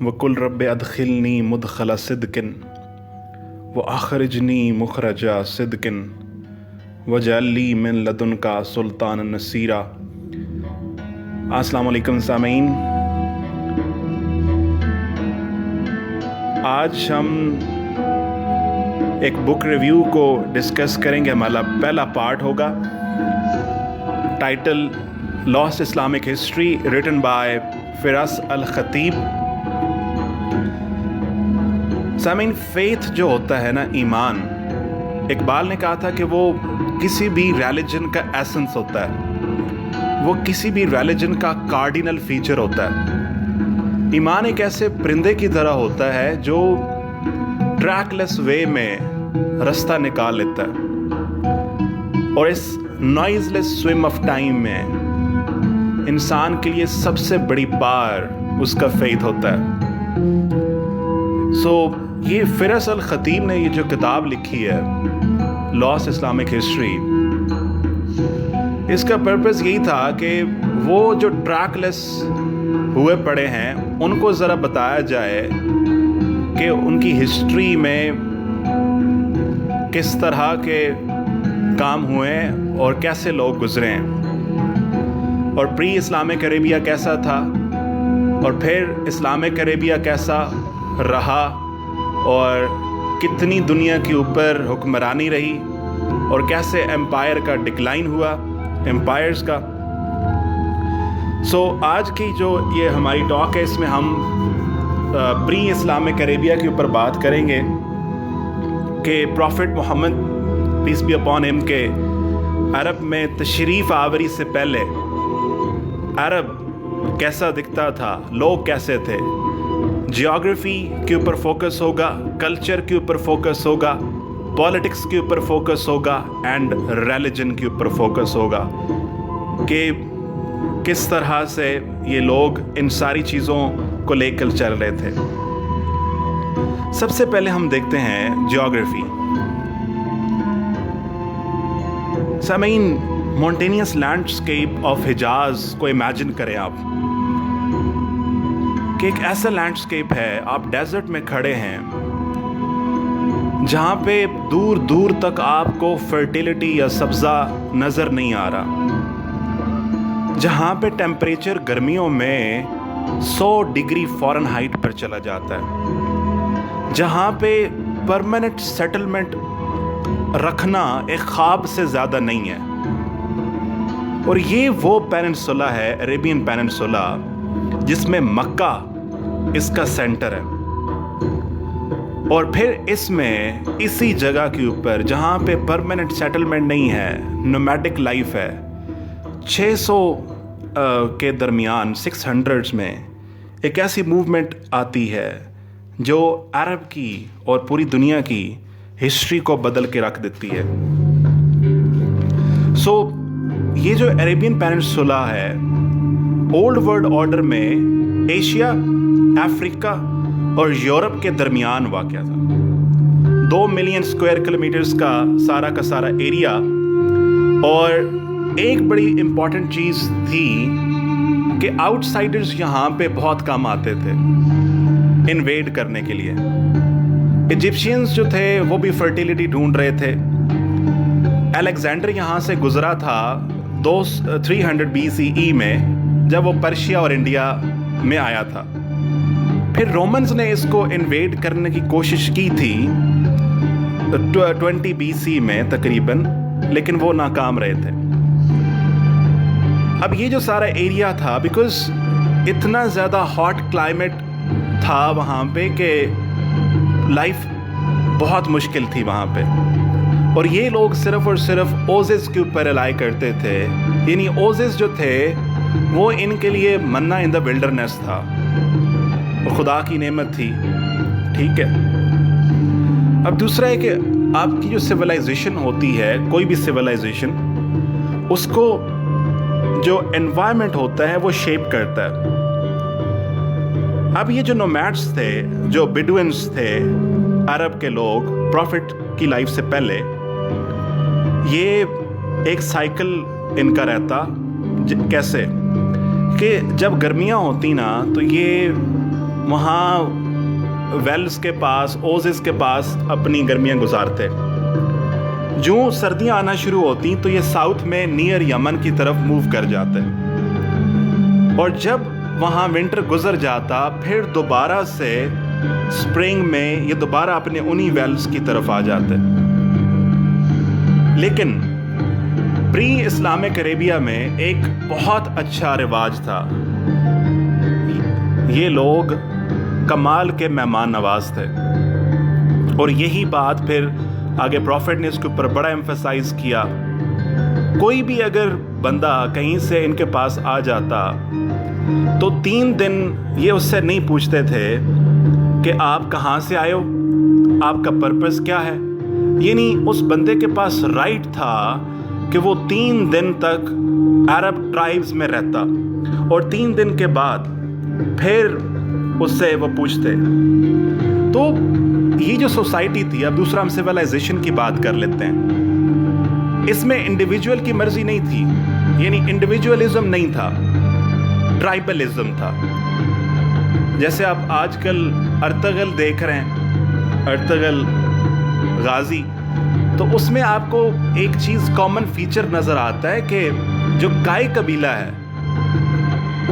وقل رب ادخلنی مدخل صدق واخرجنی مخرج صدق واجعل لی من لدنک سلطانا نصیرا۔ السلام علیکم سامعین، آج ہم ایک بک ریویو کو ڈسکس کریں گے۔ ہمارا پہلا پارٹ ہوگا، title lost Islamic history, written by Firas Al-Khatib. سامعین، فیتھ جو ہوتا ہے نا، ایمان، اقبال نے کہا تھا کہ وہ کسی بھی ریلیجن کا ایسنس ہوتا ہے، وہ کسی بھی ریلیجن کا کارڈینل فیچر ہوتا ہے۔ ایمان ایک ایسے پرندے کی طرح ہوتا ہے جو ٹریک لیس وے میں رستہ نکال لیتا ہے، اور اس نوائز لیس سوئم آف ٹائم میں انسان کے لیے سب سے بڑی پار اس کا فیتھ ہوتا ہے۔ یہ فراس الخطیب نے یہ جو کتاب لکھی ہے لاسٹ اسلامک ہسٹری، اس کا پرپس یہی تھا کہ وہ جو ٹریک لیس ہوئے پڑے ہیں ان کو ذرا بتایا جائے کہ ان کی ہسٹری میں کس طرح کے کام ہوئے اور کیسے لوگ گزرے ہیں، اور پری اسلامک عربیہ کیسا تھا، اور پھر اسلامک عربیہ کیسا رہا، اور کتنی دنیا کے اوپر حکمرانی رہی، اور کیسے امپائر کا ڈکلائن ہوا، امپائرز کا۔ آج کی جو یہ ہماری ٹاک ہے، اس میں ہم پری اسلامک عربیہ کے اوپر بات کریں گے کہ prophet Muhammad peace be upon him کے عرب میں تشریف آوری سے پہلے عرب کیسا دکھتا تھا، لوگ کیسے تھے۔ جیوگرافی کے اوپر فوکس ہوگا، کلچر کے اوپر فوکس ہوگا، پولیٹکس کے اوپر فوکس ہوگا، اینڈ ریلیجن کے اوپر فوکس ہوگا کہ کس طرح سے یہ لوگ ان ساری چیزوں کو لے کر چل رہے تھے۔ سب سے پہلے ہم دیکھتے ہیں جیوگرافی۔ سامعین، مونٹینیس لینڈسکیپ آف حجاز کو امیجن کریں آپ کہ ایک ایسا لینڈسکیپ ہے، آپ ڈیزرٹ میں کھڑے ہیں جہاں پہ دور دور تک آپ کو فرٹیلیٹی یا سبزہ نظر نہیں آ رہا، جہاں پہ ٹیمپریچر گرمیوں میں 100 ڈگری فارن ہائٹ پر چلا جاتا ہے، جہاں پہ پرماننٹ سیٹلمنٹ رکھنا ایک خواب سے زیادہ نہیں ہے۔ اور یہ وہ پیننسولا ہے، عربین پیننسولا، جس میں مکہ اس کا سینٹر ہے، اور پھر اس میں اسی جگہ کے اوپر جہاں پہ پرماننٹ سیٹلمنٹ نہیں ہے، نومیڈک لائف ہے، 600 کے درمیان 600s میں ایک ایسی موومنٹ آتی ہے جو عرب کی اور پوری دنیا کی ہسٹری کو بدل کے رکھ دیتی ہے۔ یہ جو عربین پیننسولا ہے، اولڈ ورلڈ آرڈر میں ایشیا، افریقہ اور یورپ کے درمیان واقع تھا۔ 2 ملین اسکوائر کلومیٹرز کا سارا ایریا، اور ایک بڑی امپورٹنٹ چیز تھی کہ آؤٹ سائڈرز یہاں پہ بہت کم آتے تھے انویڈ کرنے کے لیے۔ ایجپشینز جو تھے وہ بھی فرٹیلیٹی ڈھونڈ رہے تھے۔ الیگزینڈر یہاں سے گزرا تھا 300 BCE میں، جب وہ پرشیا اور انڈیا میں آیا تھا۔ پھر رومنز نے اس کو انویڈ کرنے کی کوشش کی تھی 20 BC میں تقریباً، لیکن وہ ناکام رہے تھے۔ اب یہ جو سارا ایریا تھا، بیکاز اتنا زیادہ ہاٹ کلائمیٹ تھا وہاں پہ کہ لائف بہت مشکل تھی وہاں پہ، اور یہ لوگ صرف اور صرف اوزس کے اوپر ریلائی کرتے تھے، یعنی اوزس جو تھے وہ ان کے لیے منا ان دا ولڈرنیس تھا، اور خدا کی نعمت تھی، ٹھیک ہے۔ اب دوسرا ہے کہ آپ کی جو سویلائزیشن ہوتی ہے، کوئی بھی سویلائزیشن، اس کو جو انوائرمنٹ ہوتا ہے وہ شیپ کرتا ہے۔ اب یہ جو نومیڈس تھے، جو بیڈوئنس تھے، عرب کے لوگ پروفٹ کی لائف سے پہلے، یہ ایک سائیکل ان کا رہتا، کیسے کہ جب گرمیاں ہوتی نا تو یہ وہاں ویلز کے پاس، اوزس کے پاس اپنی گرمیاں گزارتے. جو سردیاں آنا شروع ہوتی تو یہ ساؤتھ میں نیئر یمن کی طرف موو کر جاتے، اور جب وہاں ونٹر گزر جاتا پھر دوبارہ سے سپرنگ میں یہ دوبارہ اپنے انہی ویلز کی طرف آ جاتے. لیکن پری اسلامک عربیہ میں ایک بہت اچھا رواج تھا. یہ لوگ کمال کے مہمان نواز تھے، اور یہی بات پھر آگے پروفٹ نے اس کے اوپر بڑا ایمفسائز کیا. کوئی بھی اگر بندہ کہیں سے ان کے پاس آ جاتا تو 3 دن یہ اس سے نہیں پوچھتے تھے کہ آپ کہاں سے آئے ہو، آپ کا پرپس کیا ہے. یعنی اس بندے کے پاس رائٹ تھا کہ وہ 3 دن تک عرب ٹرائبز میں رہتا، اور 3 دن کے بعد پھر اس سے وہ پوچھتے. تو یہ جو سوسائٹی تھی، اب دوسرا ہم سویلائزیشن کی بات کر لیتے ہیں. اس میں انڈیویجول کی مرضی نہیں تھی، یعنی انڈیویجولزم نہیں تھا، ٹرائبلزم تھا. جیسے آپ آج کل ارطغرل دیکھ رہے ہیں، ارطغرل غازی، تو اس میں آپ کو ایک چیز کامن فیچر نظر آتا ہے کہ جو گائے قبیلہ ہے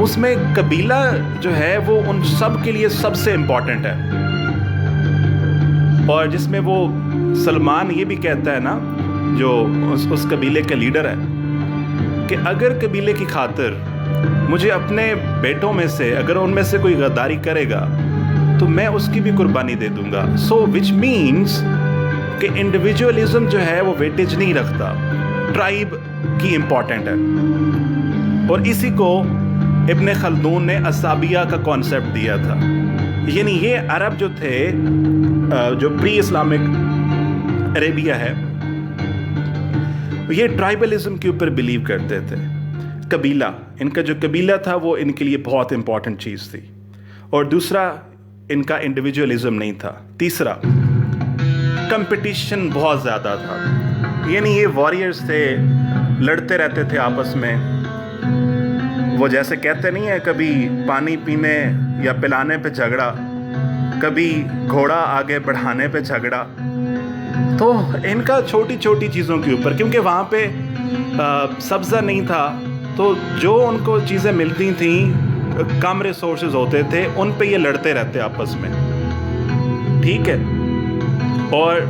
اس میں قبیلہ جو ہے وہ ان سب کے لیے سب سے امپورٹنٹ ہے. اور جس میں وہ سلمان یہ بھی کہتا ہے نا، جو اس قبیلے کا لیڈر ہے، کہ اگر قبیلے کی خاطر مجھے اپنے بیٹوں میں سے اگر ان میں سے کوئی غداری کرے گا تو میں اس کی بھی قربانی دے دوں گا. سو وچ مینس کہ انڈیویجولزم جو ہے وہ ویٹیج نہیں رکھتا، ٹرائب کی امپورٹنٹ ہے. اور اسی کو ابن خلدون نے اصابیہ کا کانسیپٹ دیا تھا. یعنی یہ عرب جو تھے، جو پری اسلامک عربیہ ہے، یہ ٹرائبلزم کے اوپر بلیو کرتے تھے. قبیلہ، ان کا جو قبیلہ تھا وہ ان کے لیے بہت امپورٹنٹ چیز تھی. اور دوسرا ان کا انڈیویجولزم نہیں تھا. تیسرا کمپٹیشن بہت زیادہ تھا. یعنی یہ واریئرز تھے، لڑتے رہتے تھے آپس میں. وہ جیسے کہتے نہیں ہے، کبھی پانی پینے یا پلانے پہ جھگڑا، کبھی گھوڑا آگے بڑھانے پہ جھگڑا. تو ان کا چھوٹی چھوٹی چیزوں کے اوپر، کیونکہ وہاں پہ سبزہ نہیں تھا، تو جو ان کو چیزیں ملتی تھیں، کم ریسورسز ہوتے تھے، ان پہ یہ لڑتے رہتے آپس میں. ٹھیک ہے. اور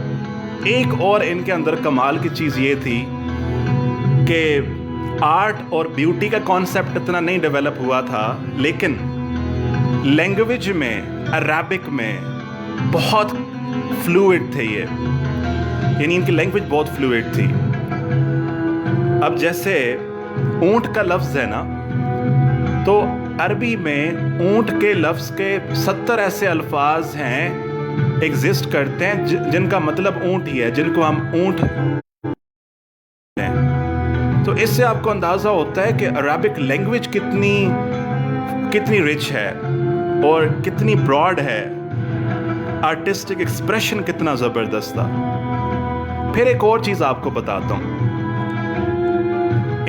ایک اور ان کے اندر کمال کی چیز یہ تھی کہ آرٹ اور بیوٹی کا کانسیپٹ اتنا نہیں ڈیولپ ہوا تھا، لیکن لینگویج میں، عربک میں بہت فلوئڈ تھے یہ. یعنی ان کی لینگویج بہت فلوئڈ تھی. اب جیسے اونٹ کا لفظ ہے نا، تو عربی میں اونٹ کے لفظ کے 70 ایسے الفاظ ہیں، ایگزسٹ کرتے ہیں، جن کا مطلب اونٹ ہی ہے، جن کو ہم اونٹ ہیں. تو اس سے آپ کو اندازہ ہوتا ہے کہ عربک لینگویج کتنی رچ ہے اور کتنی براڈ ہے، آرٹسٹک ایکسپریشن کتنا زبردست تھا. پھر ایک اور چیز آپ کو بتاتا ہوں.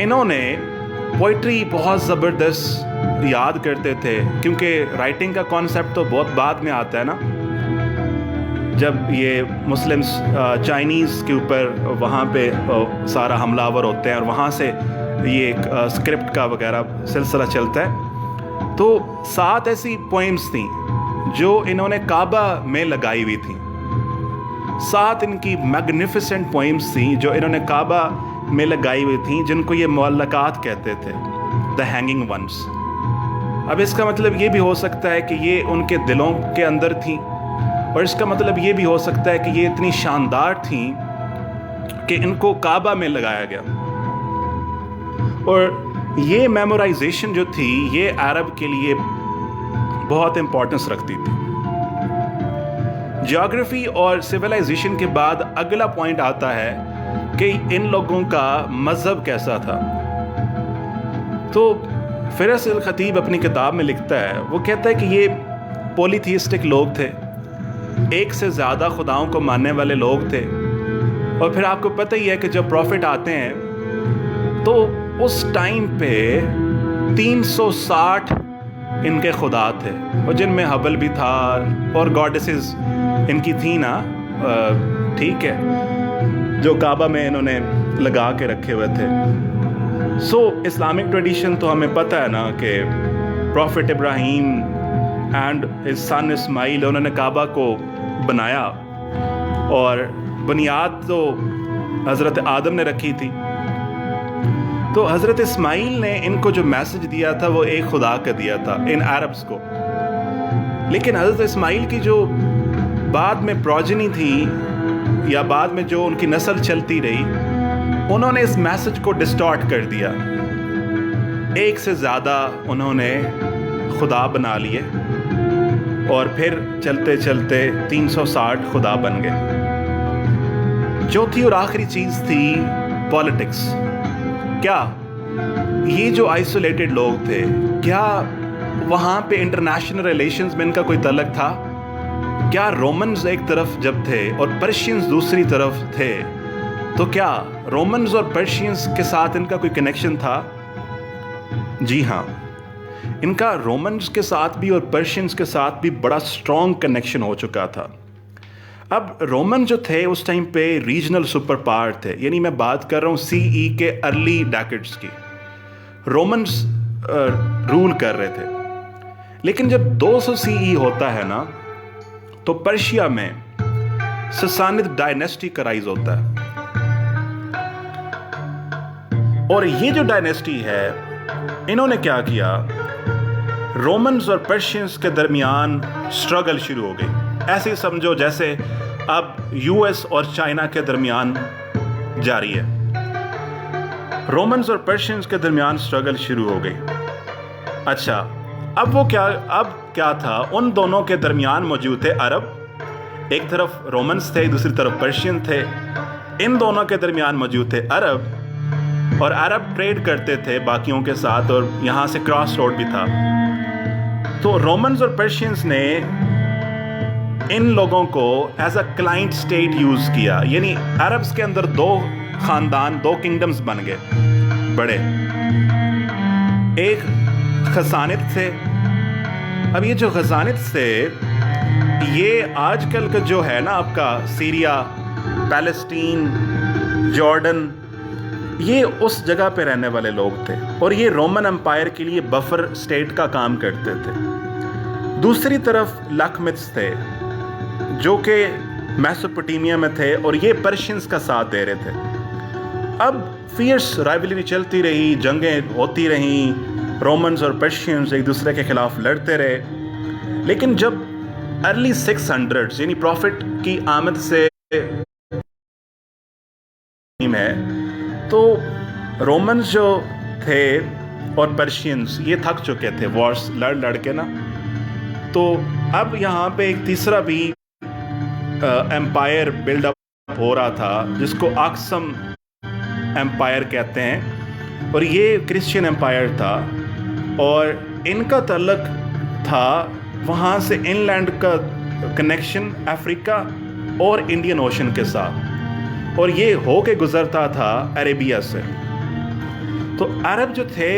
انہوں نے پوئٹری بہت زبردست یاد کرتے تھے، کیونکہ رائٹنگ کا کانسیپٹ تو بہت بعد میں آتا ہے نا. جب یہ مسلمز چائنیز کے اوپر وہاں پہ سارا حملہ آور ہوتے ہیں، اور وہاں سے یہ ایک اسکرپٹ کا وغیرہ سلسلہ چلتا ہے. تو 7 ایسی پوئمز تھیں جو انہوں نے کعبہ میں لگائی ہوئی تھیں. 7 ان کی میگنیفیسنٹ پوئمز تھیں جو انہوں نے کعبہ میں لگائی ہوئی تھیں، جن کو یہ معلقات کہتے تھے، دا ہینگنگ ونس. اب اس کا مطلب یہ بھی ہو سکتا ہے کہ یہ ان کے دلوں کے اندر تھیں، اور اس کا مطلب یہ بھی ہو سکتا ہے کہ یہ اتنی شاندار تھیں کہ ان کو کعبہ میں لگایا گیا. اور یہ میمورائزیشن جو تھی یہ عرب کے لیے بہت امپورٹنس رکھتی تھی. جیوگرافی اور سویلائزیشن کے بعد اگلا پوائنٹ آتا ہے کہ ان لوگوں کا مذہب کیسا تھا. تو فہرست الخطیب اپنی کتاب میں لکھتا ہے، وہ کہتا ہے کہ یہ پولیتھیسٹک لوگ تھے، ایک سے زیادہ خداؤں کو ماننے والے لوگ تھے. اور پھر آپ کو پتہ ہی ہے کہ جب پروفٹ آتے ہیں تو اس ٹائم پہ 360 ان کے خدا تھے، اور جن میں حبل بھی تھا اور گاڈسز ان کی تھی نا، ٹھیک ہے، جو کعبہ میں انہوں نے لگا کے رکھے ہوئے تھے. سو اسلامک ٹریڈیشن تو ہمیں پتہ ہے نا کہ prophet Ibrahim and his son Ismail, انہوں نے کعبہ کو بنایا اور بنیاد تو حضرت آدم نے رکھی تھی. تو حضرت اسماعیل نے ان کو جو میسج دیا تھا وہ ایک خدا کا دیا تھا ان عربس کو. لیکن حضرت اسماعیل کی جو بعد میں پروجنی تھی یا بعد میں جو ان کی نسل چلتی رہی، انہوں نے اس میسج کو ڈسٹارٹ کر دیا. ایک سے زیادہ انہوں نے خدا بنا لیے اور پھر چلتے چلتے 360 خدا بن گئے. چوتھی اور آخری چیز تھی پالیٹکس. کیا یہ جو آئسولیٹڈ لوگ تھے، کیا وہاں پہ انٹرنیشنل ریلیشنز میں ان کا کوئی تعلق تھا؟ کیا رومنز ایک طرف جب تھے اور پرشینز دوسری طرف تھے، تو کیا رومنز اور پرشینز کے ساتھ ان کا کوئی کنیکشن تھا؟ جی ہاں، ان کا رومنز کے ساتھ بھی اور پرشینز کے ساتھ بھی بڑا اسٹرانگ کنیکشن ہو چکا تھا. اب رومن جو تھے اس ٹائم پہ ریجنل سپر پاور تھے، یعنی میں بات کر رہا ہوں CE کے ارلی ڈیکڈز کی. رومنز رول کر رہے تھے. لیکن جب 200 CE ہوتا ہے نا، تو پرشیا میں سسانید ڈائنیسٹی کا رائز ہوتا ہے. اور یہ جو ڈائنیسٹی ہے، انہوں نے کیا کیا، رومنز اور پرشینز کے درمیان سٹرگل شروع ہو گئی. ایسے سمجھو جیسے اب US اور چائنا کے درمیان جاری ہے. رومنز اور پرشینز کے درمیان سٹرگل شروع ہو گئی. اچھا، اب کیا تھا، ان دونوں کے درمیان موجود تھے عرب. ایک طرف رومنز تھے، دوسری طرف پرشین تھے. ان دونوں کے درمیان موجود تھے عرب، اور عرب ٹریڈ کرتے تھے باقیوں کے ساتھ، اور یہاں سے کراس روڈ بھی تھا. تو رومنز اور پرشینز نے ان لوگوں کو as a client state use کیا. یعنی عربس کے اندر 2 خاندان، 2 کنگڈمز بن گئے بڑے. ایک غسانت تھے. اب یہ جو غسانت تھے، یہ آج کل کا جو ہے نا آپ کا سیریا، پیلسٹین، جارڈن، یہ اس جگہ پہ رہنے والے لوگ تھے، اور یہ رومن امپائر کے لیے بفر اسٹیٹ کا کام کرتے تھے. دوسری طرف لاکھمتس تھے جو کہ میسوپوٹیمیا میں تھے، اور یہ پرشینز کا ساتھ دے رہے تھے. اب فیئرس رائیولری چلتی رہی، جنگیں ہوتی رہیں، رومنز اور پرشینز ایک دوسرے کے خلاف لڑتے رہے. لیکن جب ارلی 600 یعنی پروفٹ کی آمد سے ہے، تو رومنز جو تھے اور پرشینز یہ تھک چکے تھے وارز لڑ کے نا. تو اب یہاں پہ ایک تیسرا بھی امپائر بلڈ اپ ہو رہا تھا، جس کو آکسم امپائر کہتے ہیں، اور یہ کرسچین امپائر تھا، اور ان کا تعلق تھا وہاں سے ان لینڈ کا کنیکشن افریقہ اور انڈین اوشن کے ساتھ، اور یہ ہو کے گزرتا تھا عربیہ سے. تو عرب جو تھے،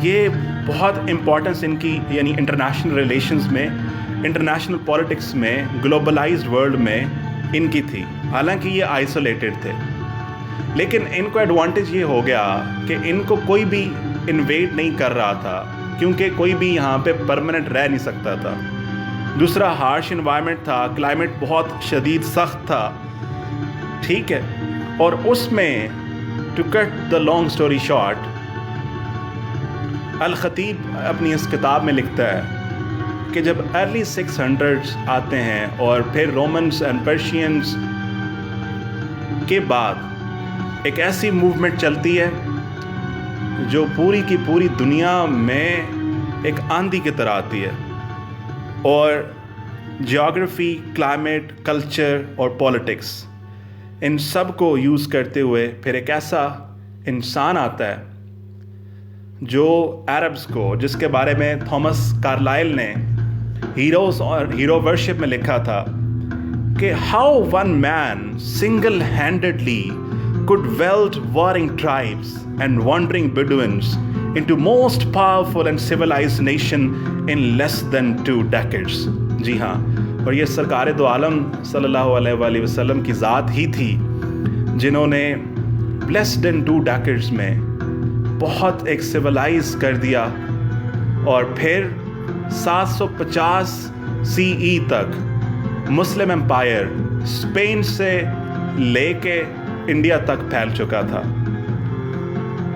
یہ بہت امپورٹنس ان کی، یعنی انٹرنیشنل ریلیشنز میں، انٹرنیشنل پالیٹکس میں، گلوبلائزڈ ورلڈ میں ان کی تھی. حالانکہ یہ آئسولیٹڈ تھے، لیکن ان کو ایڈوانٹیج یہ ہو گیا کہ ان کو کوئی بھی انویڈ نہیں کر رہا تھا، کیونکہ کوئی بھی یہاں پہ پرماننٹ رہ نہیں سکتا تھا. دوسرا ہارش انوائرمنٹ تھا، کلائمیٹ بہت شدید سخت تھا، ٹھیک ہے. اور اس میں to cut the long story short, Al-Khatib اپنی اس کتاب میں لکھتا ہے کہ جب ارلی 600 آتے ہیں اور پھر رومنز اینڈ پرشینز کے بعد ایک ایسی موومنٹ چلتی ہے جو پوری کی پوری دنیا میں ایک آندھی کی طرح آتی ہے، اور جیوگرافی، کلائمیٹ، کلچر اور پولیٹکس، ان سب کو یوز کرتے ہوئے پھر ایک ایسا انسان آتا ہے جو عربز کو، جس کے بارے میں تھامس کارلائل نے ہیروز اور ہیرو ورشپ میں لکھا تھا کہ how one man single handedly could weld warring tribes and wandering Bedouins into most powerful and civilized nation in less than 2 decades. جی ہاں، اور یہ سرکار دو عالم صلی اللہ علیہ وآلہ وسلم کی ذات ہی تھی جنہوں نے less than 2 decades میں بہت ایک سیولائز کر دیا، اور پھر 750 CE تک مسلم امپائر اسپین سے لے کے انڈیا تک پھیل چکا تھا،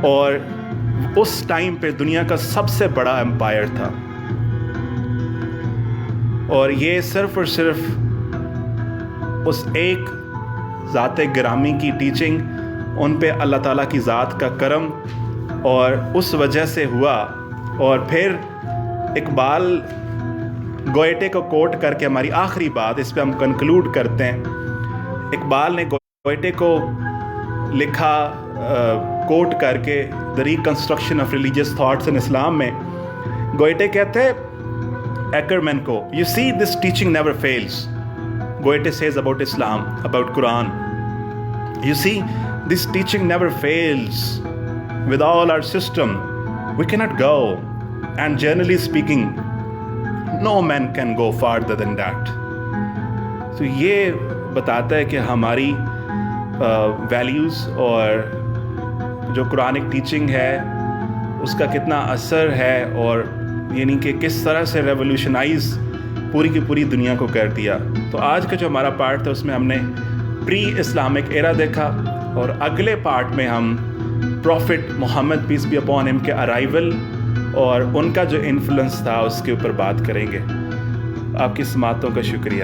اور اس ٹائم پہ دنیا کا سب سے بڑا امپائر تھا. اور یہ صرف اور صرف اس ایک ذات گرامی کی ٹیچنگ، ان پہ اللہ تعالیٰ کی ذات کا کرم اور اس وجہ سے ہوا. اور پھر اقبال گوئٹے کو کوٹ کر کے ہماری آخری بات، اس پہ ہم کنکلوڈ کرتے ہیں. اقبال نے گوئٹے کو لکھا کوٹ کر کے The Reconstruction of Religious Thoughts in Islam میں. گوئٹے کہتے ہیں ایکرمین کو, You see, this teaching never fails. Goethe says about Islam, about Quran. You see, this teaching never fails. With all our system, we cannot go. And generally speaking, no man can go farther than that. تو یہ بتاتا ہے کہ ہماری values اور جو Quranic teaching ہے اس کا کتنا اثر ہے, اور یعنی کہ کس طرح سے ریولوشنائز پوری کی پوری دنیا کو کر دیا. تو آج کا جو ہمارا پارٹ تھا اس میں ہم نے پری اسلامک ایرا دیکھا, اور اگلے پارٹ میں ہم prophet Muhammad peace be upon him کے ارائیول اور ان کا جو انفلوئنس تھا اس کے اوپر بات کریں گے. آپ کی سماعتوں کا شکریہ.